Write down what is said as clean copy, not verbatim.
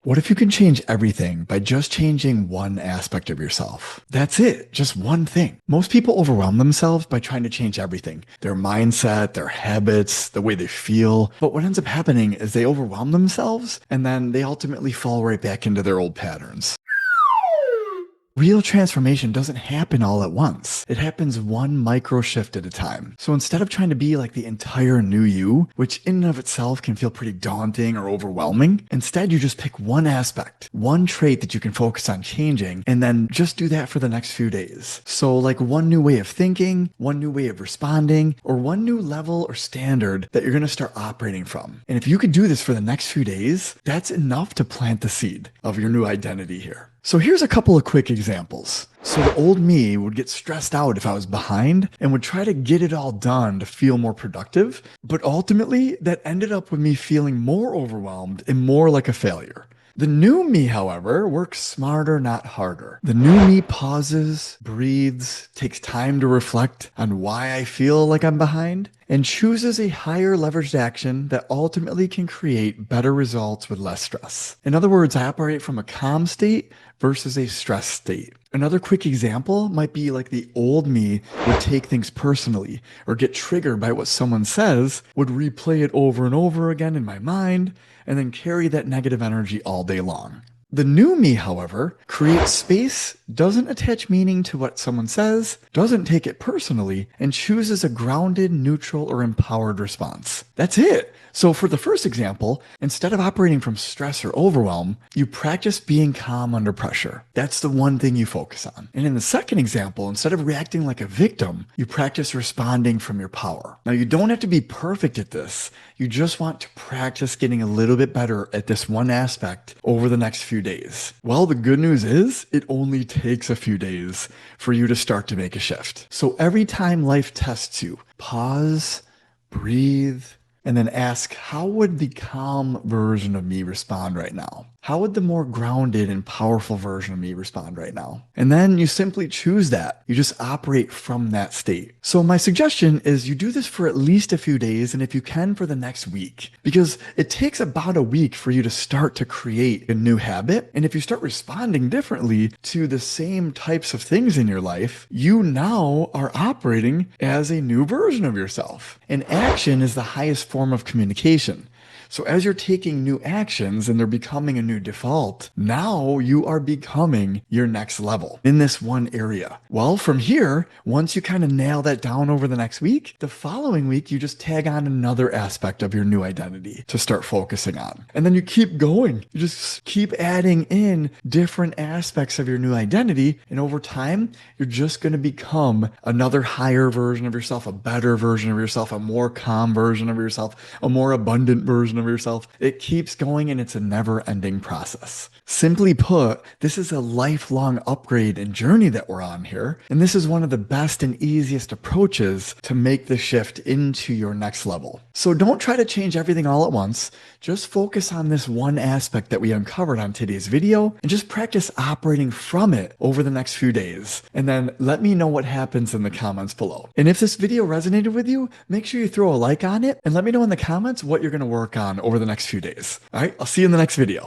What if you can change everything by just changing one aspect of yourself? That's it, just one thing. Most people overwhelm themselves by trying to change everything, their mindset, their habits, the way they feel. But what ends up happening is they overwhelm themselves and then they ultimately fall right back into their old patterns. Real transformation doesn't happen all at once. It happens one micro shift at a time. So instead of trying to be like the entire new you, which in and of itself can feel pretty daunting or overwhelming, instead you just pick one aspect, one trait that you can focus on changing, and then just do that for the next few days. So like one new way of thinking, one new way of responding, or one new level or standard that you're going to start operating from. And if you could do this for the next few days, that's enough to plant the seed of your new identity here. So here's a couple of quick examples. So the old me would get stressed out if I was behind and would try to get it all done to feel more productive. But ultimately, that ended up with me feeling more overwhelmed and more like a failure. The new me, however, works smarter, not harder. The new me pauses, breathes, takes time to reflect on why I feel like I'm behind, and chooses a higher leveraged action that ultimately can create better results with less stress. In other words, I operate from a calm state versus a stress state. Another quick example might be like the old me would take things personally or get triggered by what someone says, would replay it over and over again in my mind, and then carry that negative energy all day long. The new me, however, creates space, doesn't attach meaning to what someone says, doesn't take it personally, and chooses a grounded, neutral, or empowered response. That's it. So for the first example, instead of operating from stress or overwhelm, you practice being calm under pressure. That's the one thing you focus on. And in the second example, instead of reacting like a victim, you practice responding from your power. Now, you don't have to be perfect at this. You just want to practice getting a little bit better at this one aspect over the next few days. Well, the good news is it only takes a few days for you to start to make a shift. So every time life tests you, pause, breathe, and then ask, how would the calm version of me respond right now? How would the more grounded and powerful version of me respond right now? And then you simply choose that. You just operate from that state. So my suggestion is you do this for at least a few days, and if you can, for the next week, because it takes about a week for you to start to create a new habit. And if you start responding differently to the same types of things in your life, you now are operating as a new version of yourself. And action is the highest form of communication. So as you're taking new actions and they're becoming a new default, now you are becoming your next level in this one area. Well, from here, once you kind of nail that down over the next week, the following week, you just tag on another aspect of your new identity to start focusing on. And then you keep going. You just keep adding in different aspects of your new identity. And over time, you're just going to become another higher version of yourself, a better version of yourself, a more calm version of yourself, a more abundant version of yourself. It keeps going and it's a never-ending process. Simply put, this is a lifelong upgrade and journey that we're on here, and this is one of the best and easiest approaches to make the shift into your next level. So don't try to change everything all at once. Just focus on this one aspect that we uncovered on today's video and just practice operating from it over the next few days. And then let me know what happens in the comments below. And if this video resonated with you, make sure you throw a like on it and let me know in the comments what you're going to work on over the next few days. All right, I'll see you in the next video.